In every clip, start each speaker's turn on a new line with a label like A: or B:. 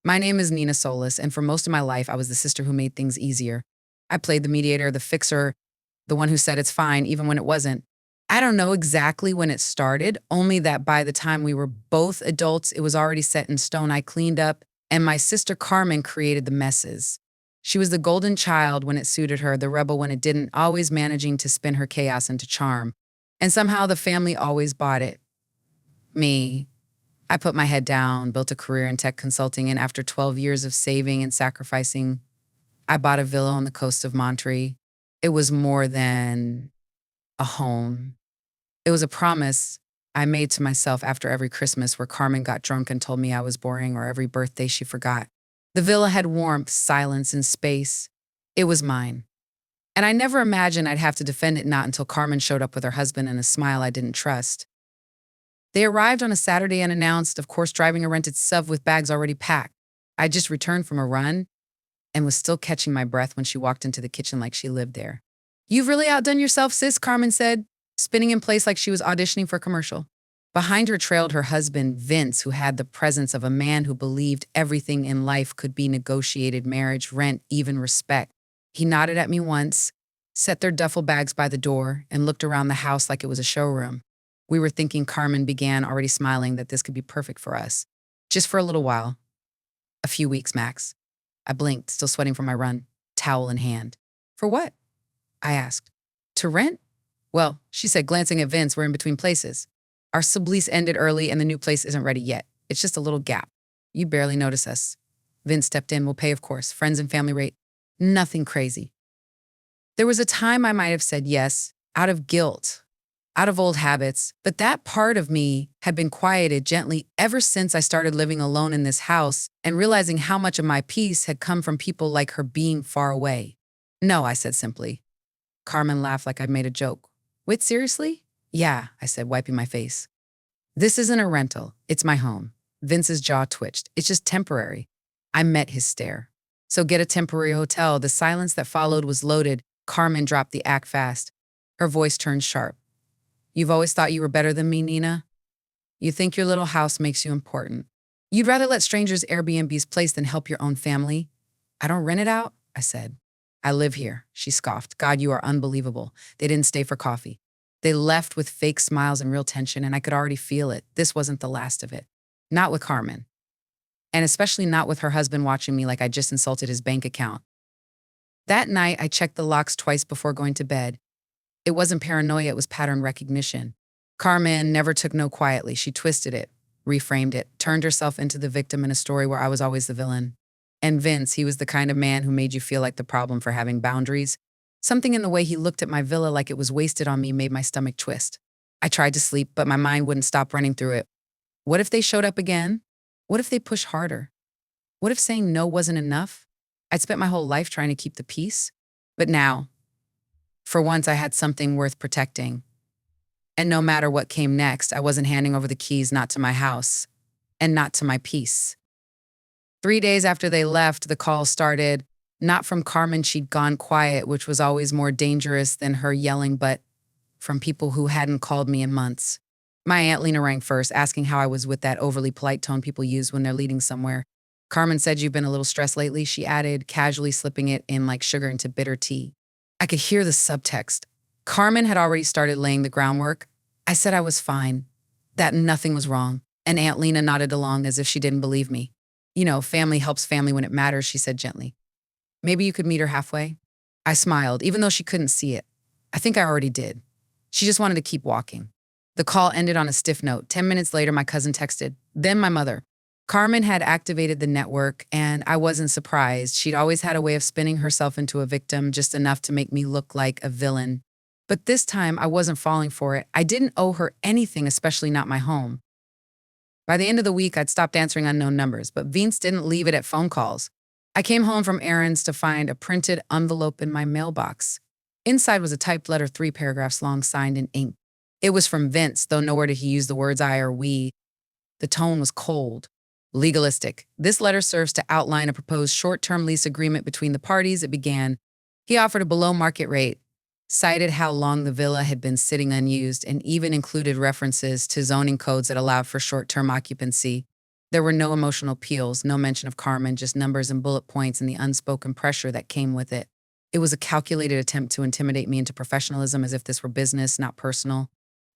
A: My name is Nina Solis, and for most of my life, I was the sister who made things easier. I played the mediator, the fixer, the one who said it's fine, even when it wasn't. I don't know exactly when it started, only that by the time we were both adults, it was already set in stone. I cleaned up, and my sister Carmen created the messes. She was the golden child when it suited her, the rebel when it didn't, always managing to spin her chaos into charm. And somehow the family always bought it. Me. I put my head down, built a career in tech consulting, and after 12 years of saving and sacrificing, I bought a villa on the coast of Monterey. It was more than a home. It was a promise I made to myself after every Christmas where Carmen got drunk and told me I was boring, or every birthday she forgot. The villa had warmth, silence, and space. It was mine. And I never imagined I'd have to defend it, not until Carmen showed up with her husband and a smile I didn't trust. They arrived on a Saturday unannounced, of course, driving a rented sub with bags already packed. I just returned from a run and was still catching my breath when she walked into the kitchen like she lived there. "You've really outdone yourself, sis," Carmen said, spinning in place like she was auditioning for a commercial. Behind her trailed her husband, Vince, who had the presence of a man who believed everything in life could be negotiated: marriage, rent, even respect. He nodded at me once, set their duffel bags by the door, and looked around the house like it was a showroom. We were thinking, Carmen began, already smiling, that this could be perfect for us. Just for a little while. A few weeks, max. I blinked, still sweating from my run, towel in hand. "For what?" I asked. "To rent?" "Well," she said, glancing at Vince, "we're in between places. Our sublease ended early and the new place isn't ready yet. It's just a little gap. You barely notice us." Vince stepped in. "We'll pay, of course. Friends and family rate. Nothing crazy." There was a time I might have said yes, out of guilt, out of old habits, but that part of me had been quieted gently ever since I started living alone in this house and realizing how much of my peace had come from people like her being far away. "No," I said simply. Carmen laughed like I'd made a joke. "Wait, seriously?" "Yeah," I said, wiping my face. "This isn't a rental. It's my home." Vince's jaw twitched. "It's just temporary." I met his stare. "So get a temporary hotel." The silence that followed was loaded. Carmen dropped the act fast. Her voice turned sharp. "You've always thought you were better than me, Nina? You think your little house makes you important. You'd rather let strangers Airbnb's place than help your own family?" "I don't rent it out," I said. "I live here," she scoffed. "God, you are unbelievable." They didn't stay for coffee. They left with fake smiles and real tension, and I could already feel it. This wasn't the last of it. Not with Carmen. And especially not with her husband watching me like I just insulted his bank account. That night, I checked the locks twice before going to bed. It wasn't paranoia, it was pattern recognition. Carmen never took no quietly. She twisted it, reframed it, turned herself into the victim in a story where I was always the villain. And Vince, he was the kind of man who made you feel like the problem for having boundaries. Something in the way he looked at my villa like it was wasted on me made my stomach twist. I tried to sleep, but my mind wouldn't stop running through it. What if they showed up again? What if they pushed harder? What if saying no wasn't enough? I'd spent my whole life trying to keep the peace. But now, for once, I had something worth protecting. And no matter what came next, I wasn't handing over the keys, not to my house, and not to my peace. 3 days after they left, the call started. Not from Carmen, she'd gone quiet, which was always more dangerous than her yelling, but from people who hadn't called me in months. My Aunt Lena rang first, asking how I was with that overly polite tone people use when they're leading somewhere. "Carmen said you've been a little stressed lately," she added, casually slipping it in like sugar into bitter tea. I could hear the subtext. Carmen had already started laying the groundwork. I said I was fine, that nothing was wrong, and Aunt Lena nodded along as if she didn't believe me. "You know, family helps family when it matters," she said gently. "Maybe you could meet her halfway?" I smiled, even though she couldn't see it. I think I already did. She just wanted to keep walking. The call ended on a stiff note. 10 minutes later, my cousin texted. Then my mother. Carmen had activated the network, and I wasn't surprised. She'd always had a way of spinning herself into a victim, just enough to make me look like a villain. But this time, I wasn't falling for it. I didn't owe her anything, especially not my home. By the end of the week, I'd stopped answering unknown numbers, but Vince didn't leave it at phone calls. I came home from errands to find a printed envelope in my mailbox. Inside was a typed letter 3 paragraphs long, signed in ink. It was from Vince, though nowhere did he use the words I or we. The tone was cold, legalistic. "This letter serves to outline a proposed short-term lease agreement between the parties," it began. He offered a below-market rate, cited how long the villa had been sitting unused, and even included references to zoning codes that allowed for short-term occupancy. There were no emotional appeals, no mention of Carmen, just numbers and bullet points and the unspoken pressure that came with it. It was a calculated attempt to intimidate me into professionalism as if this were business, not personal.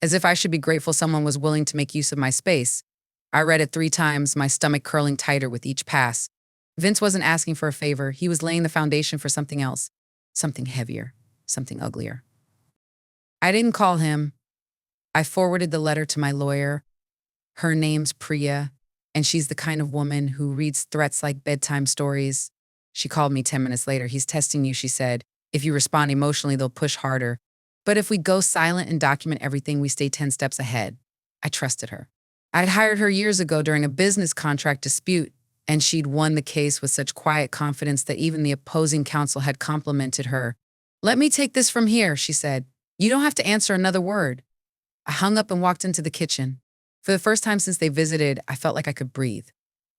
A: As if I should be grateful someone was willing to make use of my space. I read it 3 times, my stomach curling tighter with each pass. Vince wasn't asking for a favor. He was laying the foundation for something else. Something heavier. Something uglier. I didn't call him. I forwarded the letter to my lawyer. Her name's Priya, and she's the kind of woman who reads threats like bedtime stories. She called me 10 minutes later. He's testing you, she said. If you respond emotionally, they'll push harder. But if we go silent and document everything, we stay 10 steps ahead. I trusted her. I'd hired her years ago during a business contract dispute, and she'd won the case with such quiet confidence that even the opposing counsel had complimented her. "Let me take this from here," she said. "You don't have to answer another word." I hung up and walked into the kitchen. For the first time since they visited, I felt like I could breathe.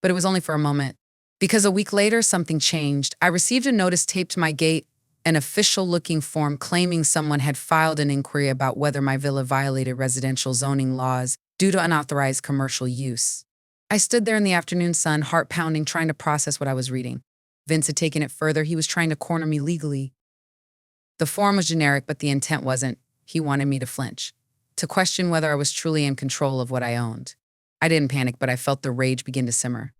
A: But it was only for a moment. Because a week later, something changed. I received a notice taped to my gate, an official-looking form claiming someone had filed an inquiry about whether my villa violated residential zoning laws due to unauthorized commercial use. I stood there in the afternoon sun, heart pounding, trying to process what I was reading. Vince had taken it further. He was trying to corner me legally. The form was generic, but the intent wasn't. He wanted me to flinch, to question whether I was truly in control of what I owned. I didn't panic, but I felt the rage begin to simmer.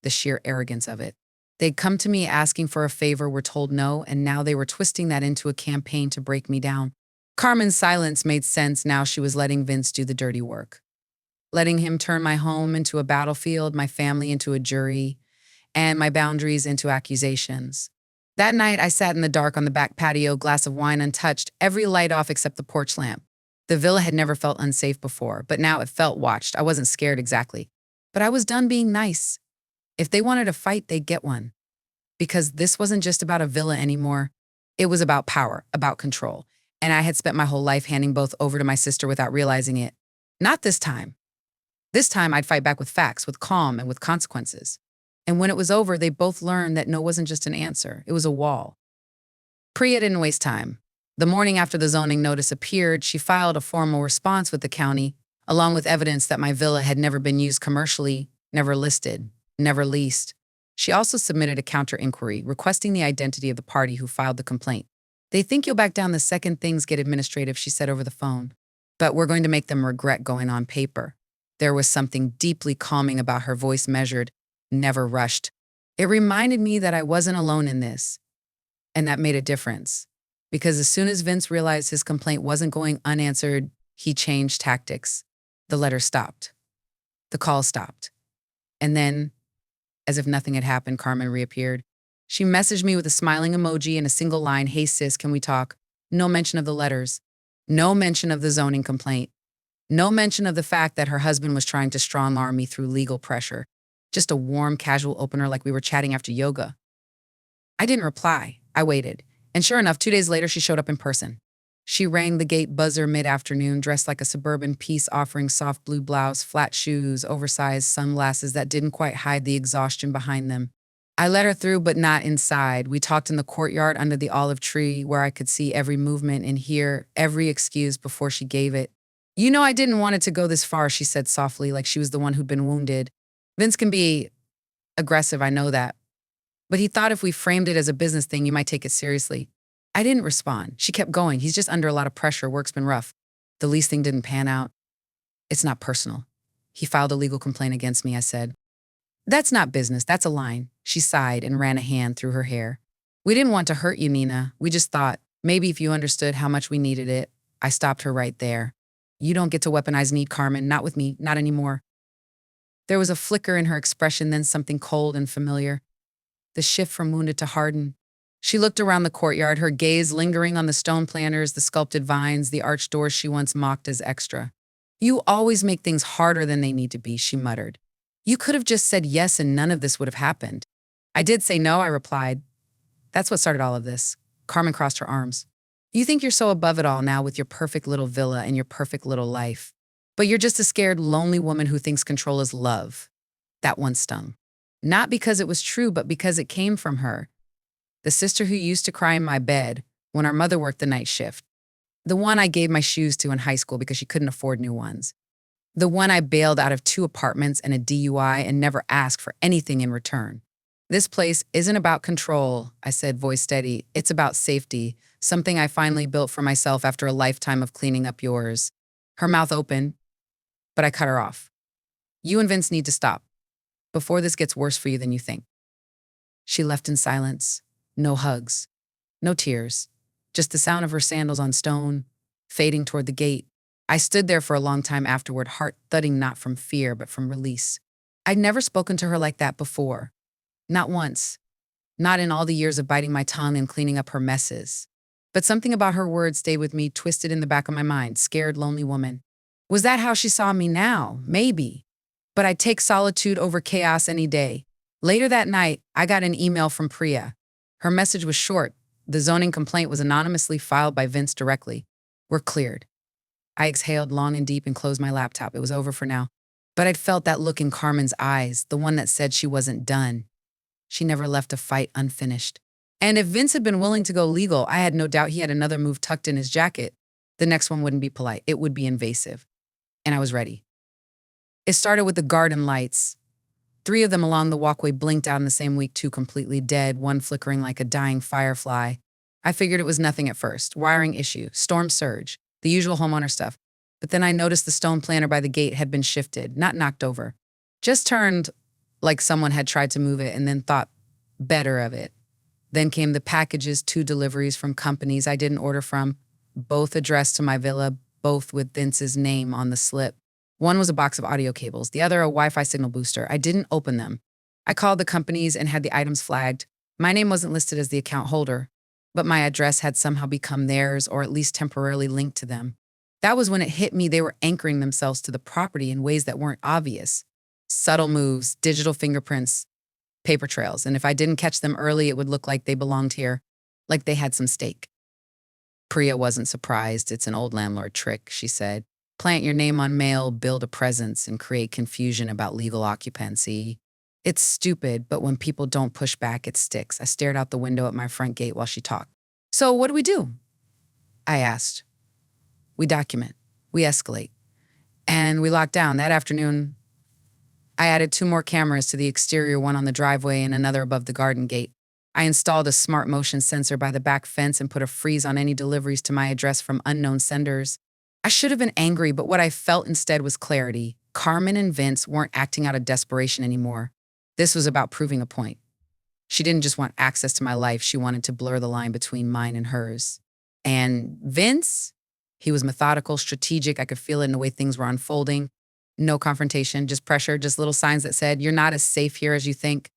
A: The sheer arrogance of it. They'd come to me asking for a favor, were told no, and now they were twisting that into a campaign to break me down. Carmen's silence made sense. Now she was letting Vince do the dirty work. Letting him turn my home into a battlefield, my family into a jury, and my boundaries into accusations. That night, I sat in the dark on the back patio, glass of wine untouched, every light off except the porch lamp. The villa had never felt unsafe before, but now it felt watched. I wasn't scared exactly, but I was done being nice. If they wanted a fight, they'd get one. Because this wasn't just about a villa anymore. It was about power, about control. And I had spent my whole life handing both over to my sister without realizing it. Not this time. This time, I'd fight back with facts, with calm, and with consequences. And when it was over, they both learned that no wasn't just an answer. It was a wall. Priya didn't waste time. The morning after the zoning notice appeared, she filed a formal response with the county, along with evidence that my villa had never been used commercially, never listed, never leased. She also submitted a counter-inquiry, requesting the identity of the party who filed the complaint. "They think you'll back down the second things get administrative," she said over the phone. "But we're going to make them regret going on paper." There was something deeply calming about her voice, measured, never rushed. It reminded me that I wasn't alone in this. And that made a difference. Because as soon as Vince realized his complaint wasn't going unanswered, he changed tactics. The letter stopped. The call stopped. And then, as if nothing had happened, Carmen reappeared. She messaged me with a smiling emoji and a single line, "Hey sis, can we talk?" No mention of the letters. No mention of the zoning complaint. No mention of the fact that her husband was trying to strong-arm me through legal pressure. Just a warm, casual opener like we were chatting after yoga. I didn't reply. I waited. And sure enough, 2 days later, she showed up in person. She rang the gate buzzer mid-afternoon, dressed like a suburban peace offering, soft blue blouse, flat shoes, oversized sunglasses that didn't quite hide the exhaustion behind them. I let her through, but not inside. We talked in the courtyard under the olive tree, where I could see every movement and hear every excuse before she gave it. "You know I didn't want it to go this far," she said softly, like she was the one who'd been wounded. "Vince can be aggressive, I know that. But he thought if we framed it as a business thing, you might take it seriously." I didn't respond. She kept going. "He's just under a lot of pressure. Work's been rough. The lease thing didn't pan out. It's not personal. He filed a legal complaint against me," I said. "That's not business. That's a line." She sighed and ran a hand through her hair. "We didn't want to hurt you, Nina. We just thought, maybe if you understood how much we needed it." I stopped her right there. "You don't get to weaponize need, Carmen. Not with me. Not anymore." There was a flicker in her expression, then something cold and familiar. The shift from wounded to hardened. She looked around the courtyard, her gaze lingering on the stone planters, the sculpted vines, the arched doors she once mocked as extra. "You always make things harder than they need to be," she muttered. "You could have just said yes and none of this would have happened." "I did say no," I replied. "That's what started all of this." Carmen crossed her arms. "You think you're so above it all now with your perfect little villa and your perfect little life. But you're just a scared, lonely woman who thinks control is love." That one stung. Not because it was true, but because it came from her. The sister who used to cry in my bed when our mother worked the night shift. The one I gave my shoes to in high school because she couldn't afford new ones. The one I bailed out of 2 apartments and a DUI and never asked for anything in return. This place isn't about control, I said, voice steady. It's about safety, something I finally built for myself after a lifetime of cleaning up yours. Her mouth opened, but I cut her off. You and Vince need to stop before this gets worse for you than you think. She left in silence. No hugs, no tears, just the sound of her sandals on stone, fading toward the gate. I stood there for a long time afterward, heart thudding not from fear, but from release. I'd never spoken to her like that before. Not once. Not in all the years of biting my tongue and cleaning up her messes. But something about her words stayed with me, twisted in the back of my mind. Scared, lonely woman. Was that how she saw me now? Maybe. But I'd take solitude over chaos any day. Later that night, I got an email from Priya. Her message was short. The zoning complaint was anonymously filed by Vince directly. We're cleared. I exhaled long and deep and closed my laptop. It was over for now. But I'd felt that look in Carmen's eyes, the one that said she wasn't done. She never left a fight unfinished. And if Vince had been willing to go legal, I had no doubt he had another move tucked in his jacket. The next one wouldn't be polite. It would be invasive. And I was ready. It started with the garden lights. 3 of them along the walkway blinked out in the same week, 2 completely dead, 1 flickering like a dying firefly. I figured it was nothing at first. Wiring issue, storm surge, the usual homeowner stuff. But then I noticed the stone planter by the gate had been shifted, not knocked over. Just turned like someone had tried to move it and then thought better of it. Then came the packages, 2 deliveries from companies I didn't order from, both addressed to my villa, both with Vince's name on the slip. One was a box of audio cables, the other a Wi-Fi signal booster. I didn't open them. I called the companies and had the items flagged. My name wasn't listed as the account holder, but my address had somehow become theirs or at least temporarily linked to them. That was when it hit me they were anchoring themselves to the property in ways that weren't obvious. Subtle moves, digital fingerprints, paper trails, and if I didn't catch them early, it would look like they belonged here, like they had some stake. Priya wasn't surprised. It's an old landlord trick, she said. Plant your name on mail, build a presence, and create confusion about legal occupancy. It's stupid, but when people don't push back, it sticks. I stared out the window at my front gate while she talked. So what do we do? I asked. We document. We escalate. And we lock down. That afternoon, I added 2 more cameras to the exterior, one on the driveway and another above the garden gate. I installed a smart motion sensor by the back fence and put a freeze on any deliveries to my address from unknown senders. I should have been angry, but what I felt instead was clarity. Carmen and Vince weren't acting out of desperation anymore. This was about proving a point. She didn't just want access to my life, she wanted to blur the line between mine and hers. And Vince? He was methodical, strategic. I could feel it in the way things were unfolding. No confrontation, just pressure, just little signs that said, you're not as safe here as you think.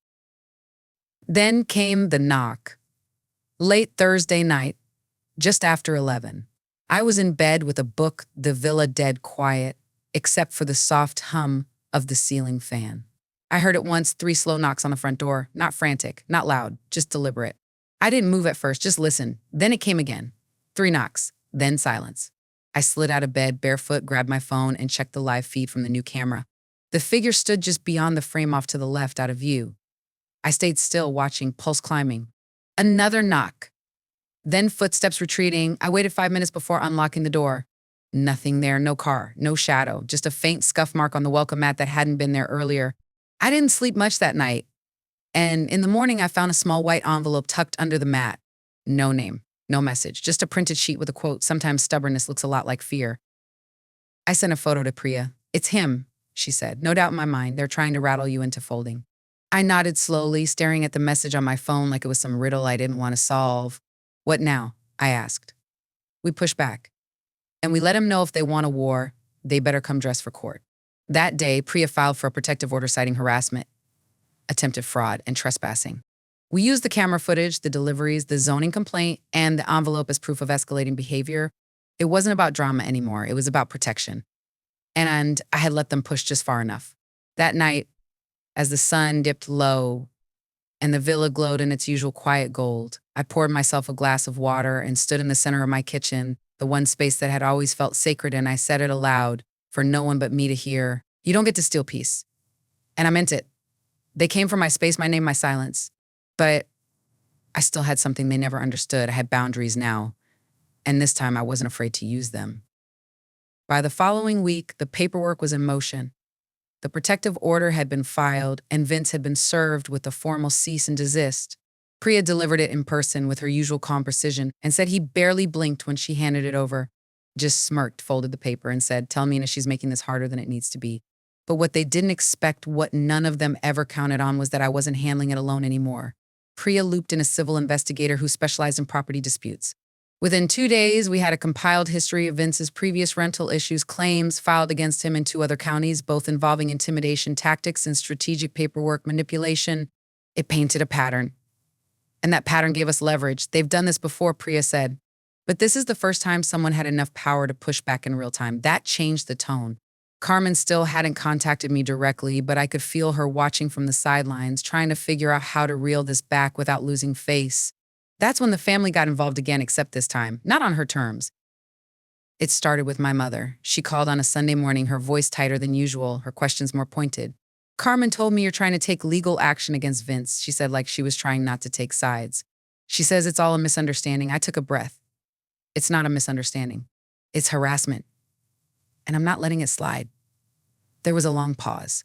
A: Then came the knock. Late Thursday night, just after 11. I was in bed with a book, the villa dead quiet, except for the soft hum of the ceiling fan. I heard at once 3 slow knocks on the front door, not frantic, not loud, just deliberate. I didn't move at first, just listen. Then it came again. 3 knocks, then silence. I slid out of bed, barefoot, grabbed my phone, and checked the live feed from the new camera. The figure stood just beyond the frame off to the left, out of view. I stayed still, watching, pulse climbing. Another knock. Then footsteps retreating. I waited 5 minutes before unlocking the door. Nothing there, no car, no shadow, just a faint scuff mark on the welcome mat that hadn't been there earlier. I didn't sleep much that night. And in the morning, I found a small white envelope tucked under the mat. No name, no message, just a printed sheet with a quote, sometimes stubbornness looks a lot like fear. I sent a photo to Priya. It's him, she said. No doubt in my mind, they're trying to rattle you into folding. I nodded slowly, staring at the message on my phone like it was some riddle I didn't want to solve. What now? I asked. We pushed back. And we let him know if they want a war, they better come dressed for court. That day, Priya filed for a protective order citing harassment, attempted fraud, and trespassing. We used the camera footage, the deliveries, the zoning complaint, and the envelope as proof of escalating behavior. It wasn't about drama anymore. It was about protection. And I had let them push just far enough. That night, as the sun dipped low and the villa glowed in its usual quiet gold, I poured myself a glass of water and stood in the center of my kitchen, the one space that had always felt sacred, and I said it aloud for no one but me to hear. You don't get to steal peace. And I meant it. They came for my space, my name, my silence. But I still had something they never understood. I had boundaries now. And this time I wasn't afraid to use them. By the following week, the paperwork was in motion. The protective order had been filed, and Vince had been served with a formal cease and desist. Priya delivered it in person with her usual calm precision and said he barely blinked when she handed it over. Just smirked, folded the paper, and said, "Tell Mina she's making this harder than it needs to be." But what they didn't expect, what none of them ever counted on, was that I wasn't handling it alone anymore. Priya looped in a civil investigator who specialized in property disputes. Within 2 days, we had a compiled history of Vince's previous rental issues, claims filed against him in 2 other counties, both involving intimidation tactics and strategic paperwork manipulation. It painted a pattern. And that pattern gave us leverage. They've done this before, Priya said. But this is the first time someone had enough power to push back in real time. That changed the tone. Carmen still hadn't contacted me directly, but I could feel her watching from the sidelines, trying to figure out how to reel this back without losing face. That's when the family got involved again, except this time, not on her terms. It started with my mother. She called on a Sunday morning, her voice tighter than usual, her questions more pointed. "Carmen told me you're trying to take legal action against Vince," she said, like she was trying not to take sides. "She says it's all a misunderstanding." I took a breath. It's not a misunderstanding. It's harassment. And I'm not letting it slide. There was a long pause.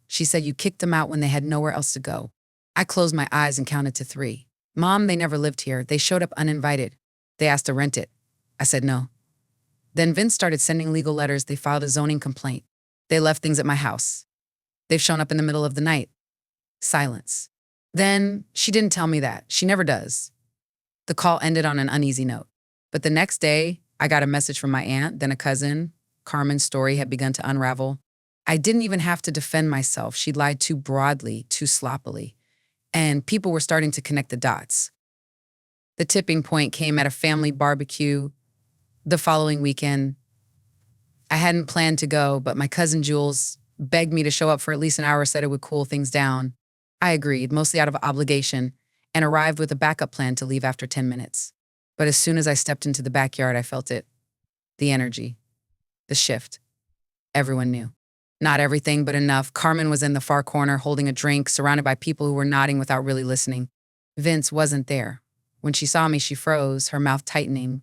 A: She said, "You kicked them out when they had nowhere else to go." I closed my eyes and counted to 3. "Mom, they never lived here. They showed up uninvited. They asked to rent it." I said no. Then Vince started sending legal letters. They filed a zoning complaint. They left things at my house. They've shown up in the middle of the night. Silence. Then she didn't tell me that. She never does. The call ended on an uneasy note. But the next day, I got a message from my aunt, then a cousin. Carmen's story had begun to unravel. I didn't even have to defend myself. She'd lied too broadly, too sloppily. And people were starting to connect the dots. The tipping point came at a family barbecue the following weekend. I hadn't planned to go, but my cousin Jules begged me to show up for at least an hour, said it would cool things down. I agreed, mostly out of obligation, and arrived with a backup plan to leave after 10 minutes. But as soon as I stepped into the backyard, I felt it. The energy. The shift. Everyone knew. Not everything, but enough. Carmen was in the far corner, holding a drink, surrounded by people who were nodding without really listening. Vince wasn't there. When she saw me, she froze, her mouth tightening.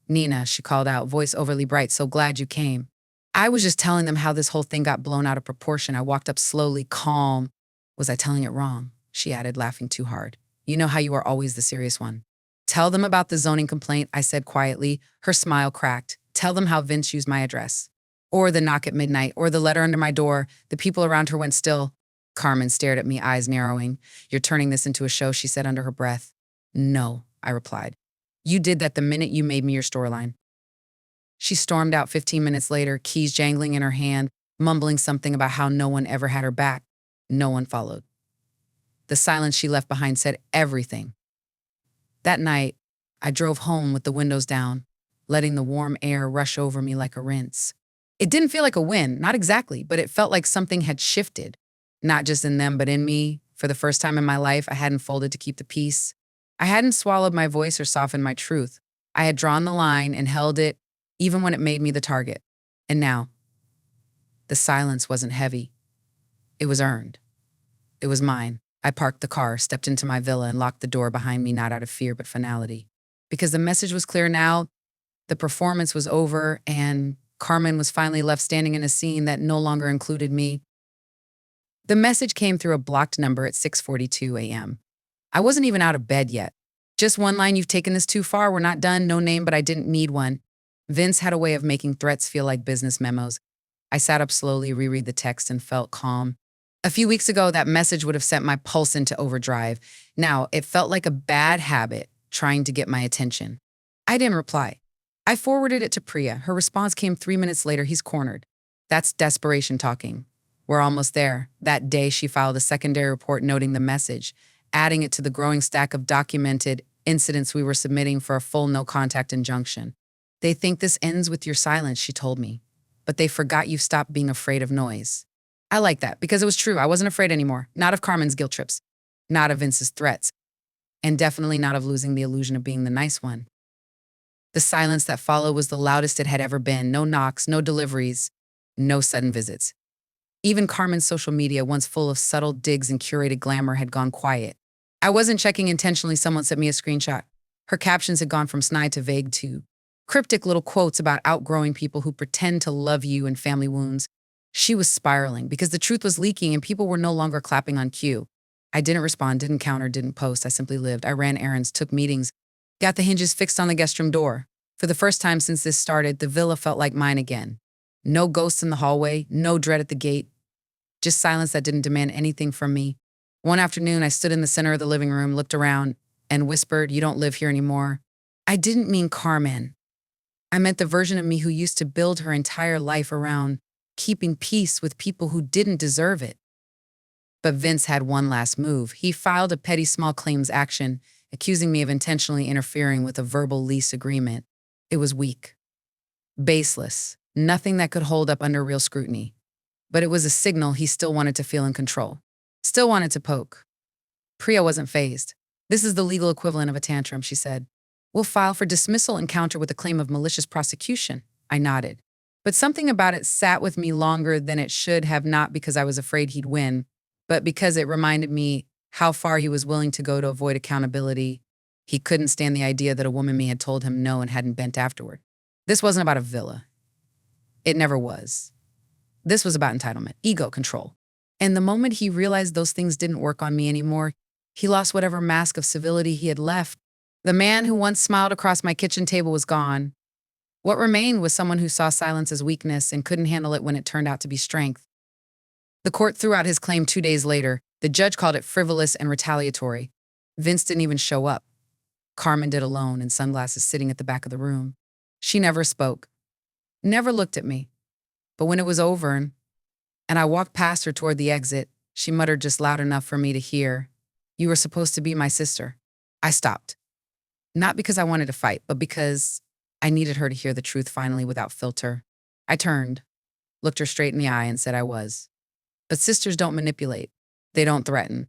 A: "Nina," she called out, voice overly bright, "so glad you came." I was just telling them how this whole thing got blown out of proportion. I walked up slowly, calm. "Was I telling it wrong?" she added, laughing too hard. "You know how you are always the serious one." "Tell them about the zoning complaint," I said quietly. Her smile cracked. "Tell them how Vince used my address. Or the knock at midnight, or the letter under my door." The people around her went still. Carmen stared at me, eyes narrowing. "You're turning this into a show," she said under her breath. "No," I replied. "You did that the minute you made me your storyline." She stormed out 15 minutes later, keys jangling in her hand, mumbling something about how no one ever had her back. No one followed. The silence she left behind said everything. That night, I drove home with the windows down, letting the warm air rush over me like a rinse. It didn't feel like a win, not exactly, but it felt like something had shifted. Not just in them, but in me. For the first time in my life, I hadn't folded to keep the peace. I hadn't swallowed my voice or softened my truth. I had drawn the line and held it, even when it made me the target. And now, the silence wasn't heavy. It was earned. It was mine. I parked the car, stepped into my villa, and locked the door behind me, not out of fear, but finality. Because the message was clear now, the performance was over, and Carmen was finally left standing in a scene that no longer included me. The message came through a blocked number at 6:42 a.m. I wasn't even out of bed yet. Just one line: "You've taken this too far, we're not done." No name, but I didn't need one. Vince had a way of making threats feel like business memos. I sat up slowly, reread the text, and felt calm. A few weeks ago, that message would have sent my pulse into overdrive. Now, it felt like a bad habit trying to get my attention. I didn't reply. I forwarded it to Priya. Her response came 3 minutes later. "He's cornered." That's desperation talking. We're almost there. That day, she filed a secondary report noting the message, adding it to the growing stack of documented incidents we were submitting for a full no-contact injunction. "They think this ends with your silence," she told me. "But they forgot you've stopped being afraid of noise." I like that, because it was true. I wasn't afraid anymore. Not of Carmen's guilt trips. Not of Vince's threats. And definitely not of losing the illusion of being the nice one. The silence that followed was the loudest it had ever been. No knocks, no deliveries, no sudden visits. Even Carmen's social media, once full of subtle digs and curated glamour, had gone quiet. I wasn't checking intentionally. Someone sent me a screenshot. Her captions had gone from snide to vague to Cryptic little quotes about outgrowing people who pretend to love you and family wounds. She was spiraling because the truth was leaking and people were no longer clapping on cue. I didn't respond, didn't counter, didn't post. I simply lived. I ran errands, took meetings, got the hinges fixed on the guest room door. For the first time since this started, the villa felt like mine again. No ghosts in the hallway, no dread at the gate, just silence that didn't demand anything from me. One afternoon, I stood in the center of the living room, looked around, and whispered, "You don't live here anymore." I didn't mean Carmen. I meant the version of me who used to build her entire life around keeping peace with people who didn't deserve it. But Vince had one last move. He filed a petty small claims action, accusing me of intentionally interfering with a verbal lease agreement. It was weak, baseless, nothing that could hold up under real scrutiny. But it was a signal he still wanted to feel in control, still wanted to poke. Priya wasn't fazed. "This is the legal equivalent of a tantrum," she said. "We'll file for dismissal and counter with a claim of malicious prosecution." I nodded. But something about it sat with me longer than it should have, not because I was afraid he'd win, but because it reminded me how far he was willing to go to avoid accountability. He couldn't stand the idea that a woman me had told him no and hadn't bent afterward. This wasn't about a villa. It never was. This was about entitlement, ego, control. And the moment he realized those things didn't work on me anymore, he lost whatever mask of civility he had left. The man who once smiled across my kitchen table was gone. What remained was someone who saw silence as weakness and couldn't handle it when it turned out to be strength. The court threw out his claim 2 days later. The judge called it frivolous and retaliatory. Vince didn't even show up. Carmen did, alone, in sunglasses, sitting at the back of the room. She never spoke, never looked at me. But when it was over and I walked past her toward the exit, she muttered just loud enough for me to hear, "You were supposed to be my sister." I stopped. Not because I wanted to fight, but because I needed her to hear the truth finally without filter. I turned, looked her straight in the eye, and said I was. But sisters don't manipulate. They don't threaten.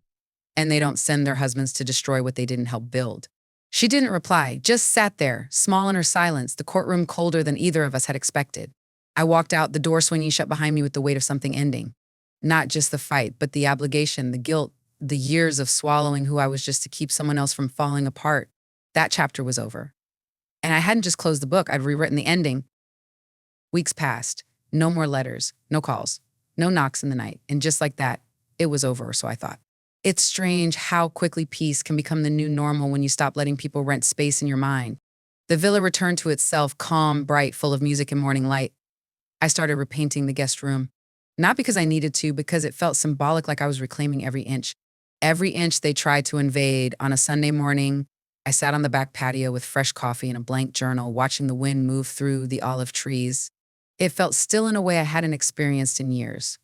A: And they don't send their husbands to destroy what they didn't help build. She didn't reply, just sat there, small in her silence, the courtroom colder than either of us had expected. I walked out, the door swinging shut behind me with the weight of something ending. Not just the fight, but the obligation, the guilt, the years of swallowing who I was just to keep someone else from falling apart. That chapter was over. And I hadn't just closed the book, I'd rewritten the ending. Weeks passed. No more letters, no calls, no knocks in the night. And just like that, it was over, or so I thought. It's strange how quickly peace can become the new normal when you stop letting people rent space in your mind. The villa returned to itself, calm, bright, full of music and morning light. I started repainting the guest room. Not because I needed to, because it felt symbolic, like I was reclaiming every inch. Every inch they tried to invade. On a Sunday morning, I sat on the back patio with fresh coffee and a blank journal, watching the wind move through the olive trees. It felt still in a way I hadn't experienced in years.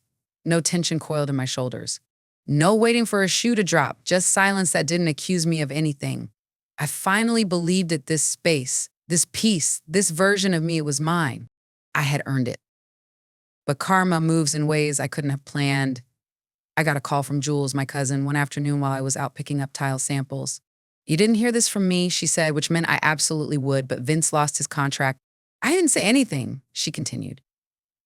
A: No tension coiled in my shoulders. No waiting for a shoe to drop, just silence that didn't accuse me of anything. I finally believed that this space, this peace, this version of me was mine. I had earned it. But karma moves in ways I couldn't have planned. I got a call from Jules, my cousin, one afternoon while I was out picking up tile samples. "You didn't hear this from me," she said, which meant I absolutely would, but Vince lost his contract. "I didn't say anything," she continued.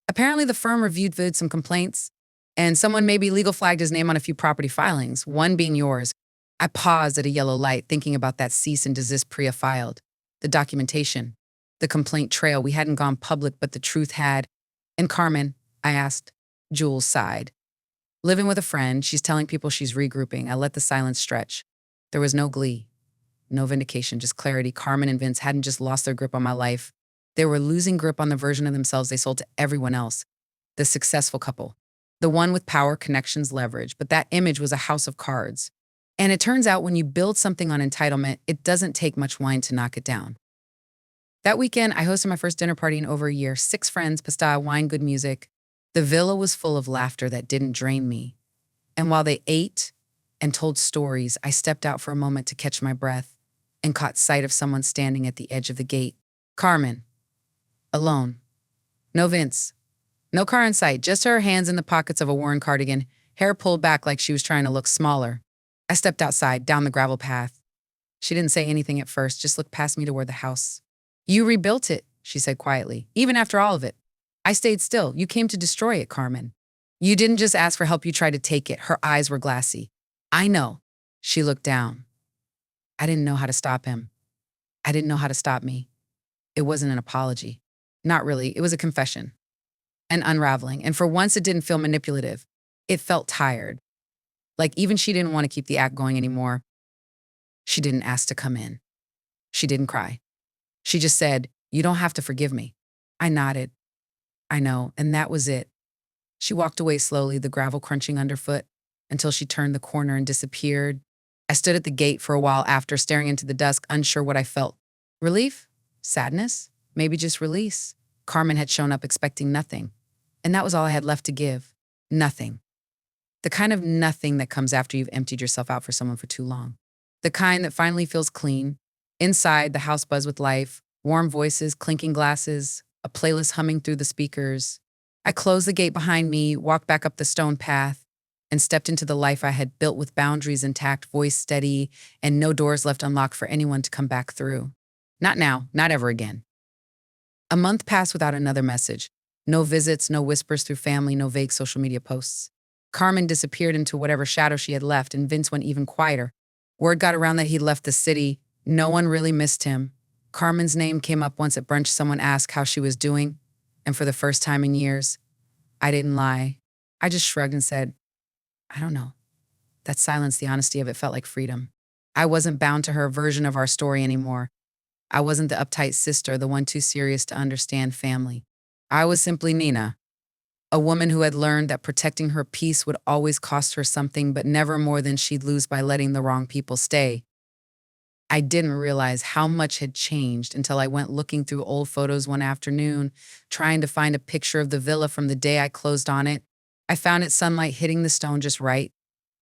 A: "Apparently the firm reviewed some complaints, and someone maybe legal flagged his name on a few property filings, one being yours." I paused at a yellow light, thinking about that cease and desist Priya filed. The documentation, the complaint trail. We hadn't gone public, but the truth had. "And Carmen?" I asked. Jules sighed. "Living with a friend. She's telling people she's regrouping." I let the silence stretch. There was no glee, no vindication, just clarity. Carmen and Vince hadn't just lost their grip on my life. They were losing grip on the version of themselves they sold to everyone else. The successful couple. The one with power, connections, leverage. But that image was a house of cards. And it turns out when you build something on entitlement, it doesn't take much wine to knock it down. That weekend, I hosted my first dinner party in over a year. 6 friends, pastilla, wine, good music. The villa was full of laughter that didn't drain me. And while they ate and told stories, I stepped out for a moment to catch my breath and caught sight of someone standing at the edge of the gate. Carmen. Alone. No Vince. No car in sight, just her hands in the pockets of a worn cardigan, hair pulled back like she was trying to look smaller. I stepped outside, down the gravel path. She didn't say anything at first, just looked past me toward the house. "You rebuilt it," she said quietly, "even after all of it." I stayed still. "You came to destroy it, Carmen. You didn't just ask for help, you tried to take it." Her eyes were glassy. "I know." She looked down. I didn't know how to stop him. I didn't know how to stop me. It wasn't an apology. Not really. It was a confession, an unraveling. And for once, it didn't feel manipulative. It felt tired. Like even she didn't want to keep the act going anymore. She didn't ask to come in. She didn't cry. She just said, "You don't have to forgive me." I nodded. "I know," and that was it. She walked away slowly, the gravel crunching underfoot, until she turned the corner and disappeared. I stood at the gate for a while after, staring into the dusk, unsure what I felt. Relief? Sadness? Maybe just release. Carmen had shown up expecting nothing, and that was all I had left to give. Nothing. The kind of nothing that comes after you've emptied yourself out for someone for too long. The kind that finally feels clean. Inside, the house buzzed with life, warm voices, clinking glasses, a playlist humming through the speakers. I closed the gate behind me, walked back up the stone path, and stepped into the life I had built with boundaries intact, voice steady, and no doors left unlocked for anyone to come back through. Not now, not ever again. A month passed without another message. No visits, no whispers through family, no vague social media posts. Carmen disappeared into whatever shadow she had left, and Vince went even quieter. Word got around that he'd left the city. No one really missed him. Carmen's name came up once at brunch. Someone asked how she was doing, and for the first time in years, I didn't lie. I just shrugged and said, "I don't know." That silence, the honesty of it, felt like freedom. I wasn't bound to her version of our story anymore. I wasn't the uptight sister, the one too serious to understand family. I was simply Nina, a woman who had learned that protecting her peace would always cost her something, but never more than she'd lose by letting the wrong people stay. I didn't realize how much had changed until I went looking through old photos one afternoon, trying to find a picture of the villa from the day I closed on it. I found its sunlight hitting the stone just right,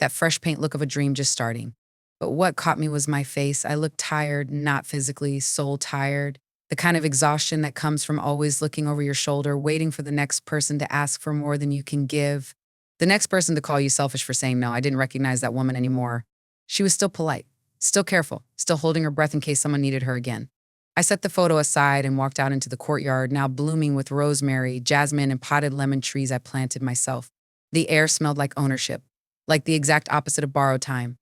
A: that fresh paint look of a dream just starting. But what caught me was my face. I looked tired, not physically, soul tired. The kind of exhaustion that comes from always looking over your shoulder, waiting for the next person to ask for more than you can give. The next person to call you selfish for saying no. I didn't recognize that woman anymore. She was still polite, still careful, still holding her breath in case someone needed her again. I set the photo aside and walked out into the courtyard, now blooming with rosemary, jasmine, and potted lemon trees I planted myself. The air smelled like ownership, like the exact opposite of borrowed time.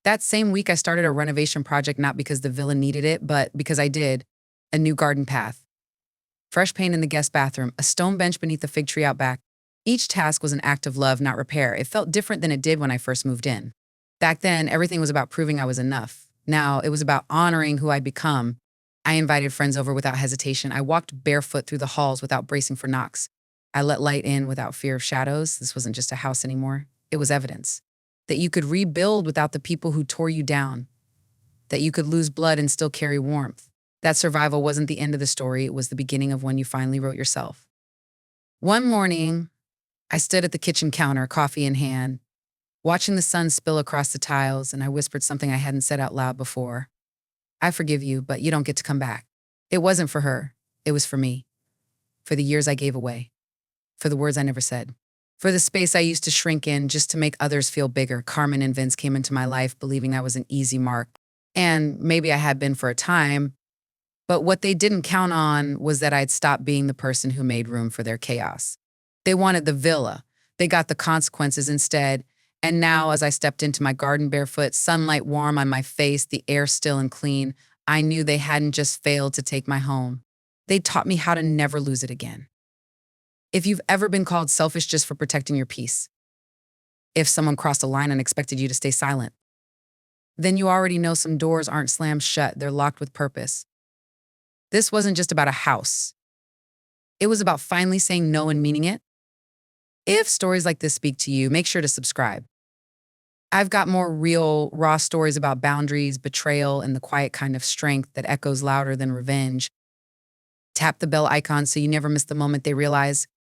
A: That same week, I started a renovation project, not because the villa needed it, but because I did. A new garden path. Fresh paint in the guest bathroom, a stone bench beneath the fig tree out back. Each task was an act of love, not repair. It felt different than it did when I first moved in. Back then, everything was about proving I was enough. Now, it was about honoring who I'd become. I invited friends over without hesitation. I walked barefoot through the halls without bracing for knocks. I let light in without fear of shadows. This wasn't just a house anymore. It was evidence that you could rebuild without the people who tore you down, that you could lose blood and still carry warmth. That survival wasn't the end of the story. It was the beginning of when you finally wrote yourself. One morning, I stood at the kitchen counter, coffee in hand, watching the sun spill across the tiles, and I whispered something I hadn't said out loud before. "I forgive you, but you don't get to come back." It wasn't for her. It was for me. For the years I gave away. For the words I never said. For the space I used to shrink in just to make others feel bigger. Carmen and Vince came into my life believing I was an easy mark. And maybe I had been for a time, but what they didn't count on was that I'd stopped being the person who made room for their chaos. They wanted the villa. They got the consequences instead. And now, as I stepped into my garden barefoot, sunlight warm on my face, the air still and clean, I knew they hadn't just failed to take my home. They taught me how to never lose it again. If you've ever been called selfish just for protecting your peace, if someone crossed a line and expected you to stay silent, then you already know some doors aren't slammed shut, they're locked with purpose. This wasn't just about a house. It was about finally saying no and meaning it. If stories like this speak to you, make sure to subscribe. I've got more real, raw stories about boundaries, betrayal, and the quiet kind of strength that echoes louder than revenge. Tap the bell icon so you never miss the moment they realize